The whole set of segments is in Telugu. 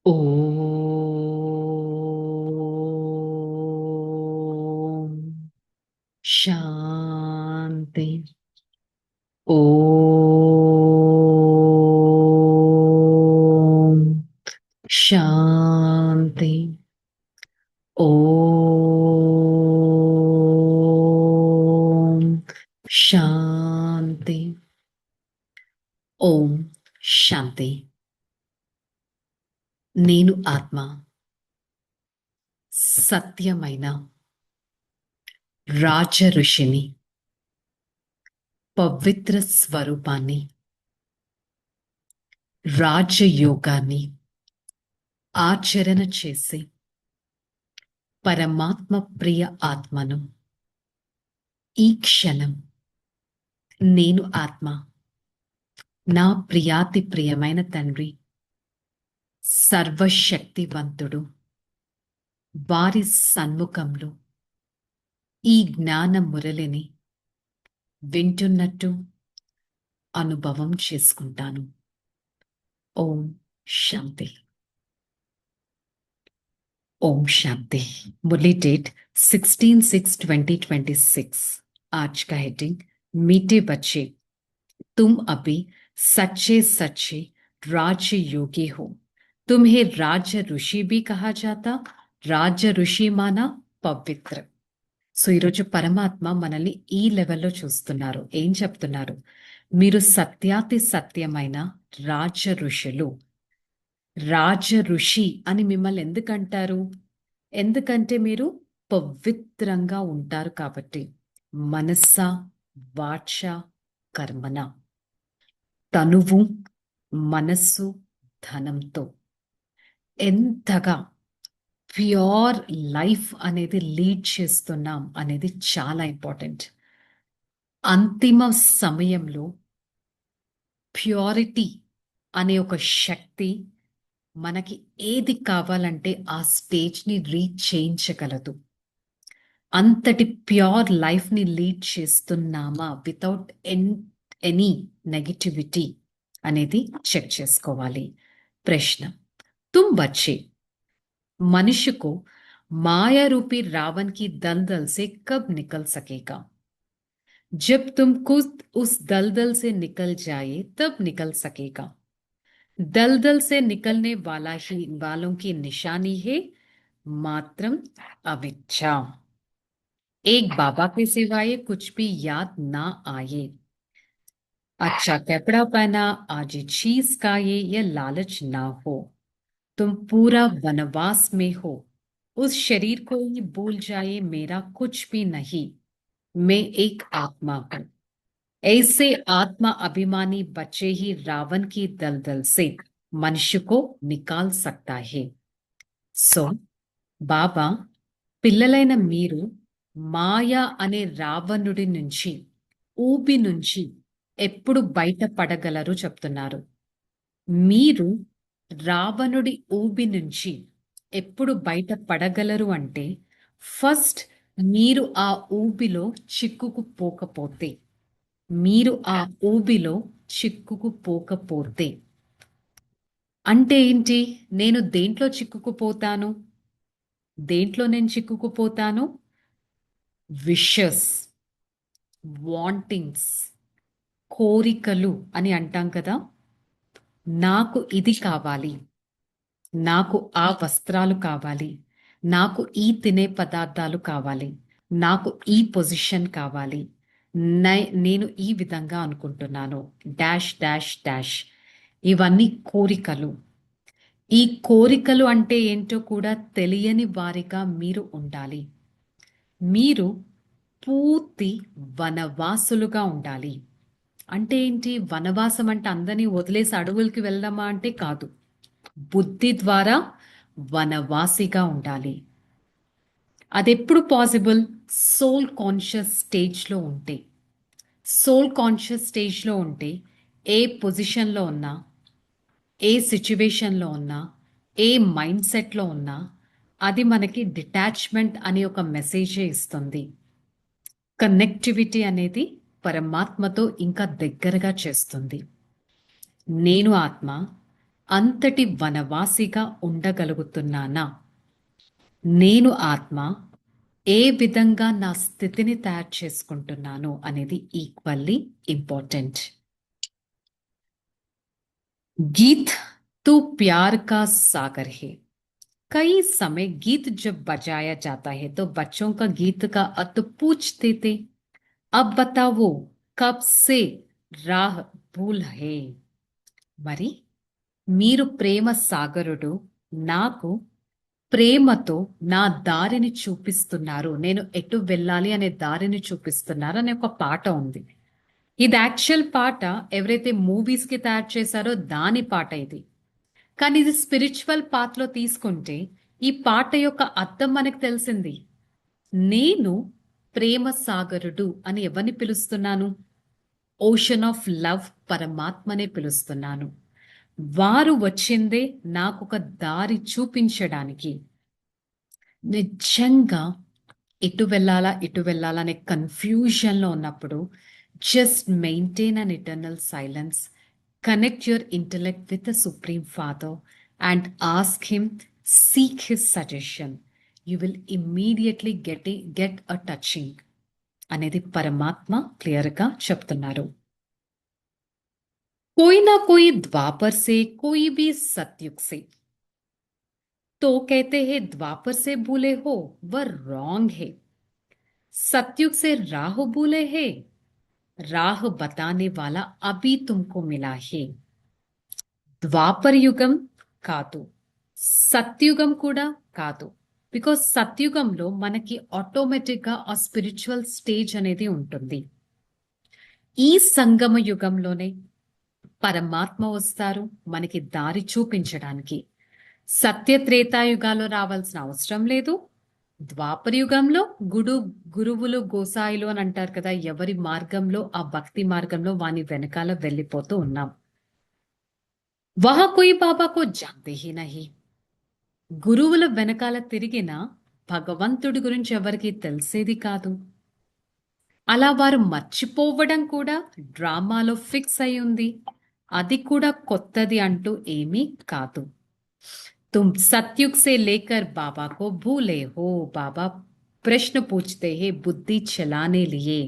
ఓం శాంతి. ఓం శాంతి. ఓం శాంతి. ఓం శాంతి. నేను ఆత్మ సత్యమైన రాజ ఋషిని, పవిత్ర స్వరూపాన్ని, రాజయోగాన్ని ఆచరణ చేసి పరమాత్మ ప్రియ ఆత్మను. ఈ క్షణం నేను ఆత్మ నా ప్రియాతి ప్రియమైన తండ్రి సర్వశక్తివంతుడు వారి సన్ముఖంలో ఈ జ్ఞాన మురళిని వింటున్నట్టు అనుభవం చేసుకుంటాను. ఓం శాంతి. ओम शांति. मुरली डेट 16/6/2026. आज का हेडिंग मीठे बच्चे, तुम अभी सच्चे सच्चे राजयोगी हो. तुम्हें राज ऋषि भी कहा जाता. राज ऋषि माना పవిత్ర. సో ఈరోజు పరమాత్మ మనల్ని ఈ లెవెల్లో చూస్తున్నారు. ఏం చెప్తున్నారు? మీరు సత్యాతి సత్యమైన రాజ ఋషులు. రాజ ఋషి అని మిమ్మల్ని ఎందుకంటారు? ఎందుకంటే మీరు పవిత్రంగా ఉంటారు కాబట్టి. మనస్స వాచ కర్మన, తనువు మనస్సు ధనంతో ఎంతగా ప్యూర్ లైఫ్ అనేది లీడ్ చేస్తున్నాం అనేది చాలా ఇంపార్టెంట్. అంతిమ సమయంలో ప్యూరిటీ అనే ఒక శక్తి మనకి ఏది కావాలంటే ఆ స్టేజ్ని రీచ్ చేయించగలదు. అంతటి ప్యూర్ లైఫ్ని లీడ్ చేస్తున్నామా వితౌట్ ఎనీ నెగటివిటీ అనేది చెక్ చేసుకోవాలి. ప్రశ్న, तुम बच्चे मनुष्य को माया रूपी रावण की दलदल से कब निकल सकेगा? जब तुम खुद उस दलदल से निकल जाए तब निकल सकेगा. दलदल से निकलने वालों की निशानी है मात्रम अविद्या. एक बाबा के सिवाय कुछ भी याद ना आए. अच्छा कपड़ा पहना, आज चीज का ये लालच ना हो. तुम पूरा वनवास में हो, उस शरीर को ही भूल जाए मेरा कुछ भी नहीं, मैं एक आत्मा हूं. ऐसे आत्मा अभिमानी बच्चे ही रावण की दलदल से मनुष्य को निकाल सकता है. సో బాబా, పిల్లలైన మీరు మాయా అనే రావణుడి నుంచి, ఊబి నుంచి ఎప్పుడు బయటపడగలరు చెప్తున్నారు. మీరు రావణుడి ఊబి నుంచి ఎప్పుడు బయటపడగలరు అంటే, ఫస్ట్ మీరు ఆ ఊబిలో చిక్కుకుపోకపోతే, మీరు ఆ ఊబిలో చిక్కుకుపోకపోతే అంటే ఏంటి? నేను దేంట్లో చిక్కుకుపోతాను? దేంట్లో నేను చిక్కుకుపోతాను? విషస్, వాంటింగ్స్, కోరికలు అని అంటాం కదా. నాకు ఇది కావాలి, నాకు ఆ వస్త్రాలు కావాలి, నాకు ఈ తినే పదార్థాలు కావాలి, నాకు ఈ పొజిషన్ కావాలి, నేను ఈ విధంగా అనుకుంటున్నాను, డాష్ డాష్ డాష్. ఇవన్నీ కోరికలు. ఈ కోరికలు అంటే ఏంటో కూడా తెలియని వారిగా మీరు ఉండాలి. మీరు పూర్తి వనవాసులుగా ఉండాలి. అంటే ఏంటి? వనవాసం అంటే అందరినీ వదిలేసి అడవులకి వెళ్దామా అంటే కాదు. బుద్ధి ద్వారా వనవాసిగా ఉండాలి. అదెప్పుడు పాసిబుల్? సోల్ కాన్షియస్ స్టేజ్లో ఉంటే. సోల్ కాన్షియస్ స్టేజ్లో ఉంటే ఏ పొజిషన్లో ఉన్నా, ఏ సిచ్యువేషన్లో ఉన్నా, ఏ మైండ్ సెట్లో ఉన్నా అది మనకి డిటాచ్మెంట్ అనే ఒక మెసేజే ఇస్తుంది. కనెక్టివిటీ అనేది పరమాత్మతో ఇంకా దగ్గరగా చేస్తుంది. నేను ఆత్మ, అంతటి వనవాసిగా ఉండగలుగుతున్నానా? నేను ఆత్మ ఏ విధంగా నా స్థితిని తయారు చేసుకుంటున్నాను అనేది ఈక్వల్లీ ఇంపార్టెంట్. गीत तो प्यार का सागर है. कई समय गीत जब बजाया जाता है तो बच्चों का गीत का अर्थ पूछते थे. अब बताओ कब से राह भूल है. మరి మీరు ప్రేమ సాగరుడు నాకు ప్రేమతో నా దారిని చూపిస్తున్నారు, నేను ఎటు వెళ్ళాలి అనే దారిని చూపిస్తున్నారు అనే ఒక పాట ఉంది. ఇది యాక్చువల్ పాట ఎవరైతే మూవీస్ కి తయారు చేశారో దాని పాట ఇది. కానీ ఇది స్పిరిచువల్ పాత్లో తీసుకుంటే ఈ పాట యొక్క అర్థం మనకు తెలిసింది. నేను ప్రేమ సాగరుడు అని ఎవరిని పిలుస్తున్నాను? ఓషన్ ఆఫ్ లవ్ పరమాత్మనే పిలుస్తున్నాను. వారు వచ్చిందే నాకొక దారి చూపించడానికి. నిజంగా ఎటు వెళ్ళాలా అనే కన్ఫ్యూజన్లో ఉన్నప్పుడు just maintain an eternal silence. Connect your intellect with the Supreme Father and ask Him, seek His suggestion. You will immediately get a touching. అనేది పరమాత్మ క్లియర్గా చెప్తున్నారు. कोई ना कोई द्वापर से कोई भी सतयुग से. तो कहते हैं द्वापर से भूले हो वह रॉन्ग है. सतयुग से राह भूले है, राह बताने वाला अभी तुमको मिला है. ద్వాపర యుగం కాదు, సత్యుగం కూడా కాదు. బికాస్ సత్యుగంలో మనకి ఆటోమేటిక్గా ఆ స్పిరిచువల్ స్టేజ్ అనేది ఉంటుంది. ఈ సంగమ యుగంలోనే పరమాత్మ వస్తారు మనకి దారి చూపించడానికి. సత్య త్రేతాయుగాల్లో రావాల్సిన అవసరం లేదు. ద్వాపర యుగంలో గురువులు గోసాయిలు అని అంటారు కదా, ఎవరి మార్గంలో ఆ భక్తి మార్గంలో వాని వెనకాల వెళ్ళిపోతూ ఉన్నాం. వహా కోయి బాబా కో జాంతే హీ నహీ. గురువుల వెనకాల తిరిగిన భగవంతుడి గురించి ఎవరికి తెలిసేది కాదు. అలా వారు మర్చిపోవడం కూడా డ్రామాలో ఫిక్స్ అయి ఉంది. అది కూడా కొత్తది అంటూ ఏమీ కాదు. తుమ్ సత్యుగ్ సే లేకర్ బాబా కో భూలే హో. బాబా ప్రశ్న పూछते హే బుద్ధి చలానే లియే.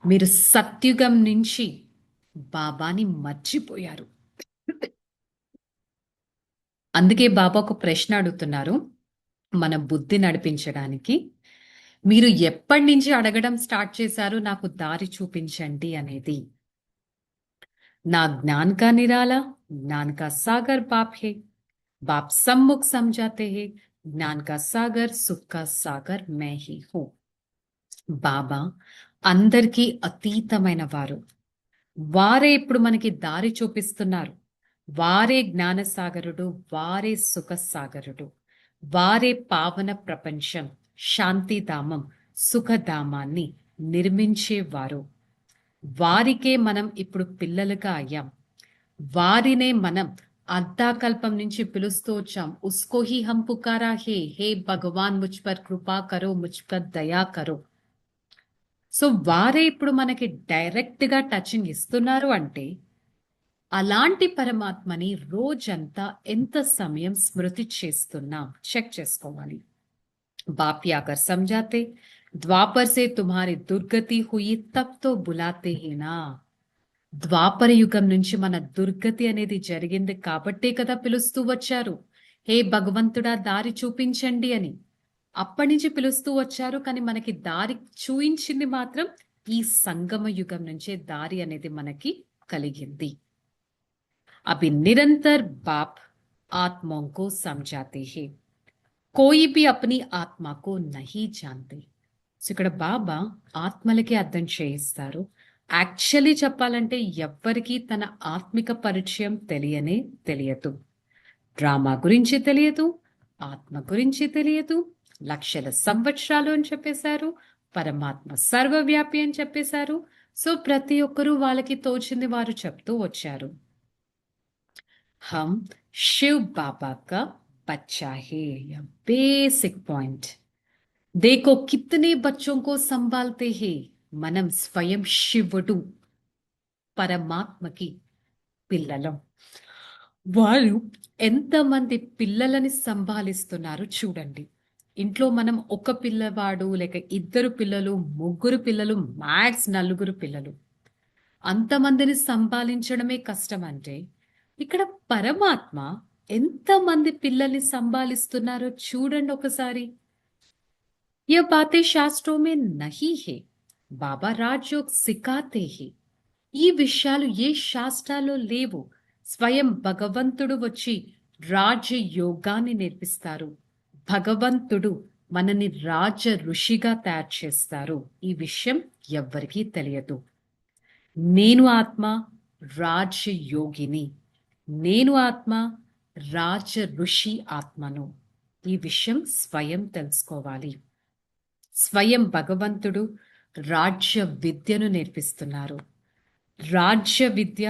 మీరు సత్యుగం నుంచి బాబాని మర్చిపోయారు. అందుకే బాబా ఒక ప్రశ్న అడుగుతున్నారు మన బుద్ధి నడిపించడానికి. మీరు ఎప్పటి నుంచి అడగడం స్టార్ట్ చేశారు నాకు దారి చూపించండి అనేది. నా జ్ఞాన్ కా నిరాలా జ్ఞాన్ కా సాగర్ బాప్ హే. బాప్ సమ్ముఖ్ సమझाते हैं జ్ఞాన్ కా సాగర్ సుఖ్ కా సాగర్ మే హీ హూ. బాబా అందరికీ అతీతమైన వారు. వారే ఇప్పుడు మనకి దారి చూపిస్తున్నారు. వారే జ్ఞానసాగరుడు, వారే సుఖసాగరుడు, వారే పావన ప్రపంచం, శాంతిధామం, సుఖధామాన్ని నిర్మించేవారు. వారికే మనం ఇప్పుడు పిల్లలుగా అయ్యాం. వారినే మనం అర్ధాకల్పం నుంచి పిలుస్తూ వచ్చాం. ఉస్కో హీ హం పుకారా హే, హే భగవాన్ ముజ్ పర్ కృపా కరో, ముజ్ పర్ దయా కరో. సో వారే ఇప్పుడు మనకి డైరెక్ట్ గా టచింగ్ ఇస్తున్నారు అంటే అలాంటి పరమాత్మని రోజంతా ఎంత సమయం స్మృతి చేస్తున్నాం చెక్ చేసుకోవాలి. బాప్ ఆకర్ సమझाते ద్వాపర్ సే తుమ్హారి దుర్గతి హుయి తబ్ తో బులాతే హేనా. ద్వాపర యుగం నుంచి మన దుర్గతి అనేది జరిగింది కాబట్టే కదా పిలుస్తూ వచ్చారు. హే భగవంతుడా దారి చూపించండి అని అప్పటి నుంచి పిలుస్తూ వచ్చారు. కానీ మనకి దారి చూయించింది మాత్రం ఈ సంగమ యుగం నుంచే దారి అనేది మనకి కలిగింది. अभी निरंतर बाप आत्माओं को समझाते हैं, कोई भी अपनी आत्मा को नहीं जानते. సో ఇక్కడ బాబా ఆత్మలకి అర్థం చేయిస్తారు. యాక్చువల్లీ చెప్పాలంటే ఎవ్వరికీ తన ఆత్మిక పరిచయం తెలియనే తెలియదు. డ్రామా గురించి తెలియదు, ఆత్మ గురించి తెలియదు. లక్షల సంవత్సరాలు అని చెప్పేశారు. పరమాత్మ సర్వవ్యాపి అని చెప్పేశారు. సో ప్రతి ఒక్కరూ వాళ్ళకి తోచింది వారు చెప్తూ వచ్చారు. हम शिव बाबा का बच्चा है. बेसिक पॉइंट देखो कितने बच्चों को संभालते हैं. మనం స్వయం శివుడు పరమాత్మకి పిల్లలం. వాళ్ళు ఎంతమంది పిల్లలని సంభాలిస్తున్నారు చూడండి. ఇంట్లో మనం ఒక పిల్లవాడు లేక ఇద్దరు పిల్లలు, ముగ్గురు పిల్లలు, మ్యాక్స్ నలుగురు పిల్లలు. అంతమందిని సంభాలించడమే కష్టమంటే, ఇక్కడ పరమాత్మ ఎంతమంది పిల్లల్ని సంభాలిస్తున్నారో చూడండి ఒకసారి. ये बातें శాస్త్రోं में नहीं है. బాబా రాజయోగ్ సిఖాతే హే. ఈ విషయాలు ఏ శాస్త్రాల్లో లేవు. స్వయం భగవంతుడు వచ్చి రాజయోగాన్ని నేర్పిస్తారు. భగవంతుడు మనని రాజ ఋషిగా తయారు చేస్తారు. ఈ విషయం ఎవ్వరికీ తెలియదు. నేను ఆత్మ రాజయోగిని. నేను ఆత్మ రాజ ఋషి ఆత్మను. ఈ విషయం స్వయం తెలుసుకోవాలి. స్వయం భగవంతుడు రాజ్య విద్యను నేర్పిస్తున్నారు. రాజ్య విద్య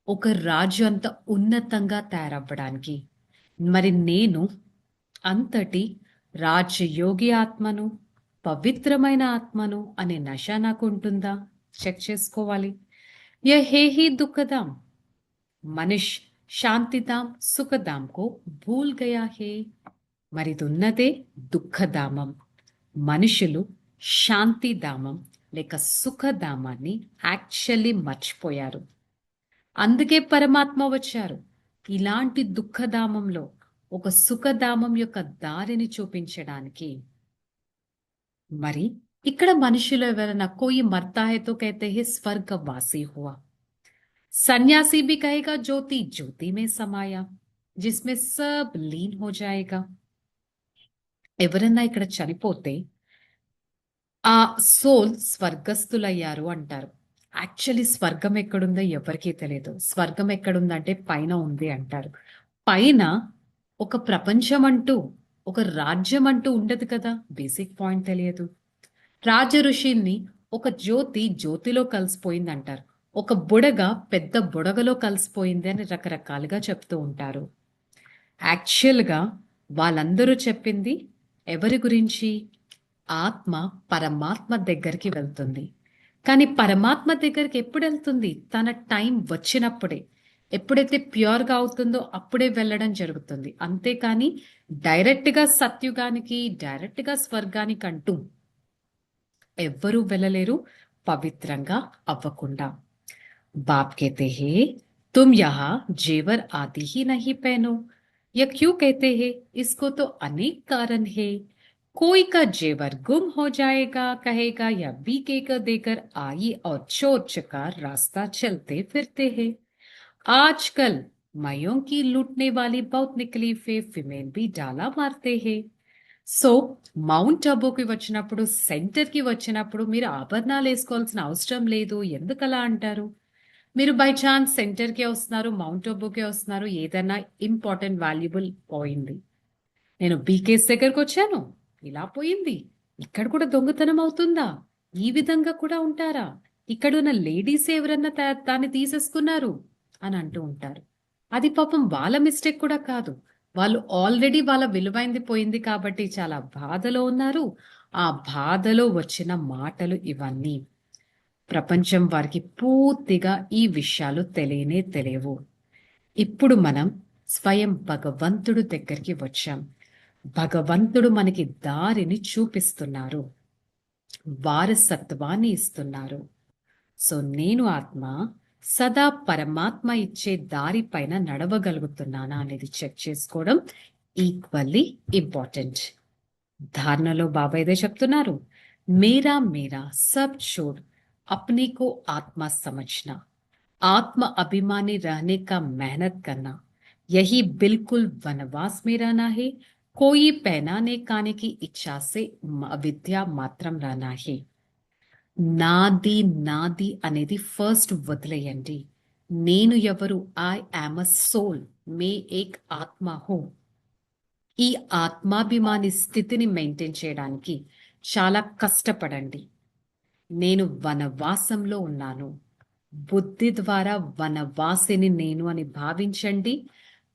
ఒక రాజు అంత ఉన్నతంగా తయారవ్వడానికి. మరి నేను అంతటి రాజయోగి ఆత్మను, పవిత్రమైన ఆత్మను అనే నశ నాకు ఉంటుందా? చెక్ చేసుకోవాలి. యహే హీ దుఃఖదాం మనిష్ శాంతిదాం సుఖదాం కో భూల్ గయా హే. మరిదున్నదే దుఃఖధామం. మనుషులు శాంతిధామం లేక సుఖధామాన్ని యాక్చువల్లీ మర్చిపోయారు. అందుకే పరమాత్మ వచ్చారు ఇలాంటి దుఃఖధామంలో ఒక సుఖధామం యొక్క దారిని చూపించడానికి. మరి ఇక్కడ మనుషులు ఎవరైనా కోయి మర్తా హై తో కహతే హై స్వర్గవాసి హువా. సన్యాసి भी कहेगा ज्योति ज्योति में समाया जिसमें सब लीन हो जाएगा. ఎవరన్నా ఇక్కడ చనిపోతే ఆ సోల్ స్వర్గస్థులయ్యారు అంటారు. యాక్చువల్లీ స్వర్గం ఎక్కడుందో ఎవరికీ తెలియదు. స్వర్గం ఎక్కడుందంటే పైన ఉంది అంటారు. పైన ఒక ప్రపంచం అంటూ, ఒక రాజ్యం అంటూ ఉండదు కదా. బేసిక్ పాయింట్ తెలియదు. రాజ ఋషిని ఒక జ్యోతి జ్యోతిలో కలిసిపోయింది అంటారు. ఒక బుడగ పెద్ద బుడగలో కలిసిపోయింది అని రకరకాలుగా చెప్తూ ఉంటారు. యాక్చువల్గా వాళ్ళందరూ చెప్పింది ఎవరి గురించి? ఆత్మ పరమాత్మ దగ్గరికి వెళ్తుంది. కానీ పరమాత్మ దగ్గరికి ఎప్పుడు వెళ్తుంది? తన టైం వచ్చినప్పుడే. ఎప్పుడైతే ప్యూర్గా అవుతుందో అప్పుడే వెళ్ళడం జరుగుతుంది. అంతేకాని డైరెక్ట్గా సత్యుగానికి, డైరెక్ట్గా స్వర్గానికి అంటూ ఎవ్వరూ వెళ్ళలేరు పవిత్రంగా అవ్వకుండా. बाप कहते हैं तुम यहाँ जेवर आदि ही नहीं पहनो. यह क्यों कहते हैं? इसको तो अनेक कारण है. कोई का जेवर गुम हो जाएगा कहेगा या बीके का देकर आई और चोर चकार रास्ता चलते फिरते हैं. आजकल मायों की लूटने वाली बहुत निकली फीमेल भी डाला मारते हैं. సో మౌంట్ అబూకి వచ్చినప్పుడు, సెంటర్కి వచ్చినప్పుడు మీరు ఆభరణాలు వేసుకోవాల్సిన అవసరం లేదు. ఎందుకలా అంటారు? మీరు బై ఛాన్స్ సెంటర్కే వస్తున్నారు, మౌంట్ అబూకే వస్తున్నారు, ఏదైనా ఇంపార్టెంట్ వాల్యుబుల్ పోయింది. నేను బీకేస్ దగ్గరకు వచ్చాను, ఇలా పోయింది. ఇక్కడ కూడా దొంగతనం అవుతుందా? ఈ విధంగా కూడా ఉంటారా? ఇక్కడున్న లేడీస్ ఎవరన్నా దాన్ని తీసేసుకున్నారు అని అంటూ ఉంటారు. అది పాపం వాళ్ళ మిస్టేక్ కూడా కాదు. వాళ్ళు ఆల్రెడీ వాళ్ళ విలువైంది పోయింది కాబట్టి చాలా బాధలో ఉన్నారు. ఆ బాధలో వచ్చిన మాటలు ఇవన్నీ. ప్రపంచం వారికి పూర్తిగా ఈ విషయాలు తెలియనే తెలియవు. ఇప్పుడు మనం స్వయం భగవంతుడు దగ్గరికి వచ్చాం. భగవంతుడు మనకి దారిని చూపిస్తున్నారు, వారసత్వాన్ని ఇస్తున్నారు. సో నేను ఆత్మ సదా పరమాత్మ ఇచ్చే దారి పైన నడవగలుగుతున్నానా అనేది చెక్ చేసుకోవడం ఈక్వల్లీ ఇంపార్టెంట్. ధారణలో బాబా ఇదే చెప్తున్నారు, మేరా మేరా సబ్ छोड़ अपने को आत्मा समझना, आत्म अभिमानी रहने का मेहनत करना, यही बिल्कुल वनवास में रहना है. कोई पहनाने खाने की इच्छा से अविद्या मात्रम रहना है. నాది నాది అనేది ఫస్ట్ వదిలేయండి. నేను ఎవరు? ఐ యామ్ అ సోల్, మే ఏక్ ఆత్మ హో. ఈ ఆత్మాభిమాని స్థితిని మెయింటైన్ చేయడానికి చాలా కష్టపడండి. నేను వనవాసంలో ఉన్నాను. బుద్ధి ద్వారా వనవాసిని నేను అని భావించండి.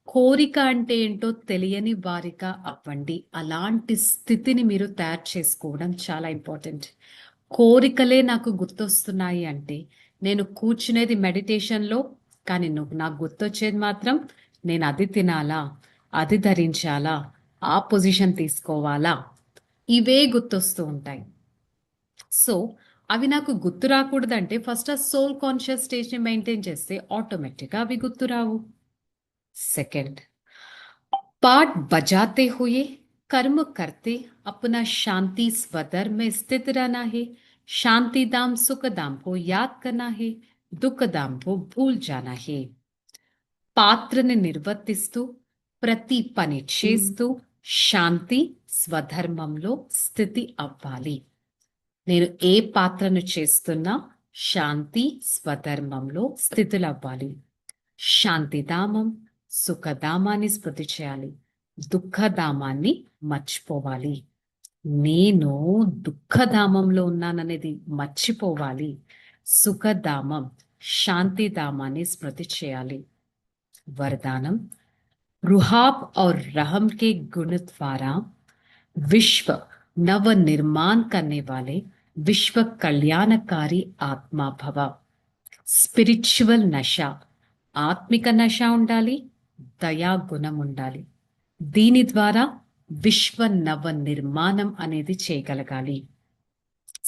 కోరిక అంటే ఏంటో తెలియని వారిగా అవ్వండి. అలాంటి స్థితిని మీరు తయారు చేసుకోవడం చాలా ఇంపార్టెంట్. కోరికలే నాకు గుర్తొస్తున్నాయి అంటే నేను కూర్చునేది మెడిటేషన్లో, కానీ నాకు గుర్తొచ్చేది మాత్రం నేను అది తినాలా, అది ధరించాలా, ఆ పొజిషన్ తీసుకోవాలా, ఇవే గుర్తొస్తూ ఉంటాయి. సో అవి నాకు గుర్తు రాకూడదంటే ఫస్ట్ ఆ సోల్ కాన్షియస్ స్టేజ్ని మెయింటైన్ చేస్తే ఆటోమేటిక్గా అవి గుర్తు రావు. सेकंड, पाठ बजाते हुए कर्म करते अपना शांति स्वधर्म में स्थित रहना है। शांति धाम सुख धाम को याद करना है, दुख धाम को भूल जाना है. పాత్రని నిర్వర్తిస్తూ ప్రతి పని చేస్తూ శాంతి స్వధర్మంలో స్థితి అవ్వాలి. నేను ఏ పాత్రను చేస్తున్నా శాంతి స్వధర్మంలో స్థితులవ్వాలి. శాంతిధామం సుఖధామాన్ని స్మృతి చేయాలి, దుఃఖధామాన్ని మర్చిపోవాలి. నేను దుఃఖధామంలో ఉన్నాననేది మర్చిపోవాలి. సుఖధామం శాంతిధామాన్ని స్మృతి చేయాలి. वरदानम, रुहाब और रहम के गुण द्वारा विश्व नव निर्माण करने वाले विश्व कल्याणकारी आत्मा भव. స్పిరిచువల్ నశ, ఆత్మిక నశ ఉండాలి, దయా గుణం ఉండాలి. దీని ద్వారా విశ్వ నవ నిర్మాణం అనేది చేయగలగాలి.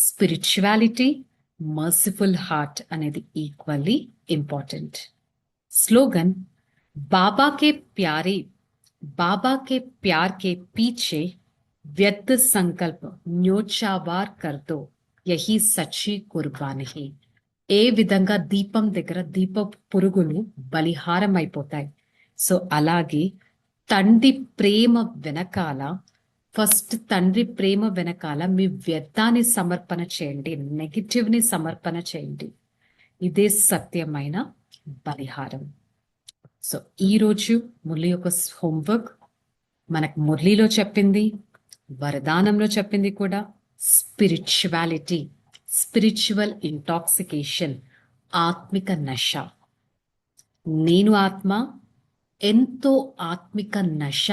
స్పిరిచువాలిటీ, మర్సిఫుల్ హార్ట్ అనేది ఈక్వల్లీ ఇంపార్టెంట్. స్లోగన్, बाबा के प्यारे, बाबा के प्यार के पीछे व्यर्थ संकल्प न्योचावार कर दो, यही सच्ची कुर्बानी है. ఏ విధంగా దీపం దగ్గర దీప పురుగులు బలిహారం అయిపోతాయి, సో అలాగే తండ్రి ప్రేమ వెనకాల, ఫస్ట్ తండ్రి ప్రేమ వెనకాల మీ వ్యర్థాన్ని సమర్పణ చేయండి, నెగిటివ్ని సమర్పణ చేయండి. ఇదే సత్యమైన బలిహారం. సో ఈరోజు మురళి యొక్క హోంవర్క్ మనకు మురళిలో చెప్పింది, వరదానంలో చెప్పింది కూడా స్పిరిచువాలిటీ, స్పిరిచువల్ ఇంటాక్సికేషన్, ఆత్మిక నశ. నేను ఆత్మ, ఎంతో ఆత్మిక నశ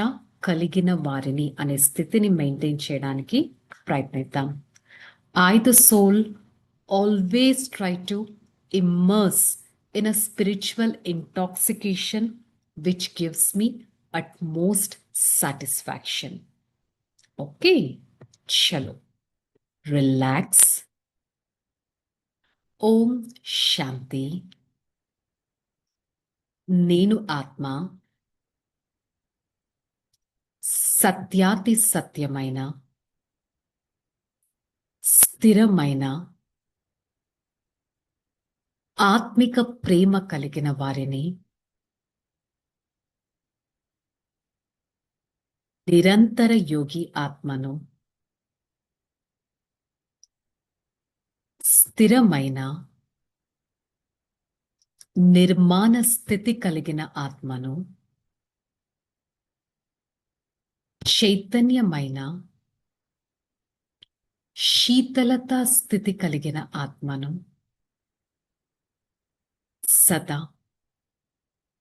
కలిగిన వారిని అనే స్థితిని మెయింటైన్ చేయడానికి ప్రయత్నిద్దాం. I, the soul, always try to immerse in a spiritual intoxication which gives me utmost satisfaction. Okay, chalo. Relax. Om Shanti. Nenu Atma. Satyati Satyamaina. స్థిరమైన ఆత్మిక ప్రేమ కలిగిన వారిని, నిరంతర యోగి ఆత్మను, స్థిరమైన నిర్మాణ స్థితి కలిగిన ఆత్మను, చైతన్యమైన శీతలత స్థితి కలిగిన ఆత్మను సదా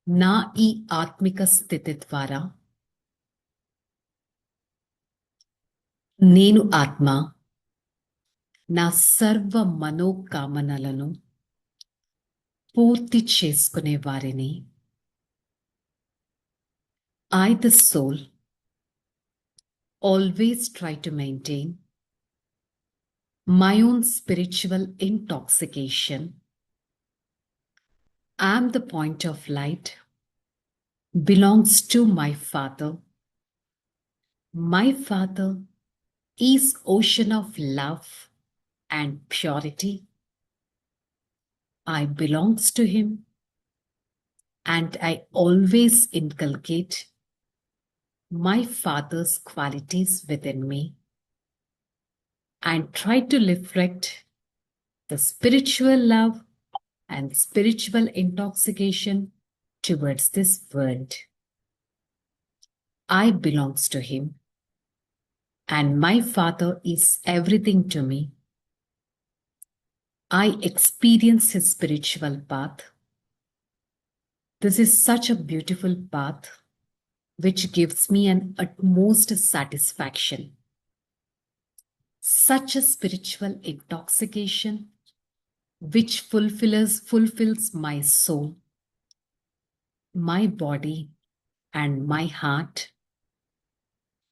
నా ఈ ఆత్మిక స్థితి ద్వారా నేను ఆత్మ నా సర్వ మనోకామనలను పూర్తి చేసుకునే వారిని, I, the soul, always try to maintain my own spiritual intoxication. I am the point of light, belongs to my Father. My Father is ocean of love and purity. I belongs to him and I always inculcate my Father's qualities within me and try to reflect the spiritual love and spiritual intoxication towards this world. I belongs to him and my Father is everything to me. I experience his spiritual path. This is such a beautiful path which gives me an utmost satisfaction. Such a spiritual intoxication which fulfills my soul, my body, and my heart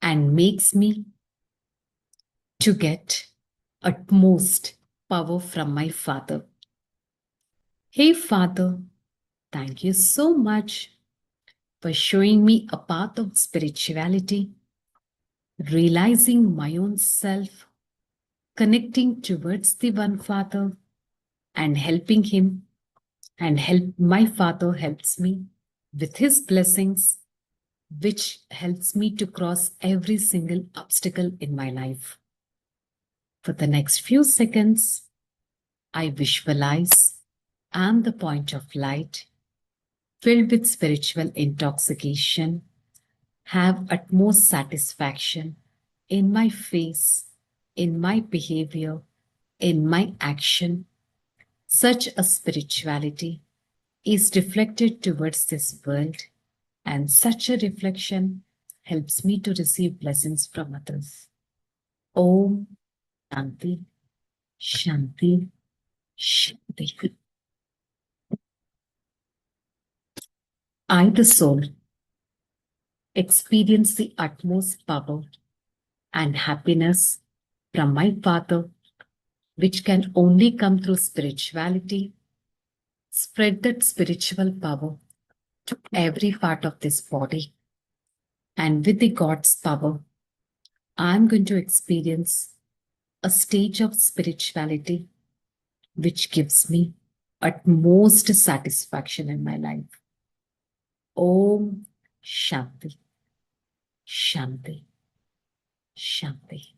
and makes me to get utmost power from my Father. Hey, Father, thank you so much for showing me a path of spirituality, realizing my own self, connecting towards the one Father, and helping Him, and help my Father helps me with His blessings, which helps me to cross every single obstacle in my life. For the next few seconds, I visualize I'm the point of light, filled with spiritual intoxication, have utmost satisfaction in my face, in my behavior, in my action. Such a spirituality is reflected towards this world, and such a reflection helps me to receive blessings from others. Om Shanti, Shanti, Shanti. I, the soul, experience the utmost power and happiness from my Father, which can only come through spirituality. Spread that spiritual power to every part of this body. And with the God's power, I'm going to experience a stage of spirituality which gives me utmost satisfaction in my life. Om Shanti, Shanti, Shanti.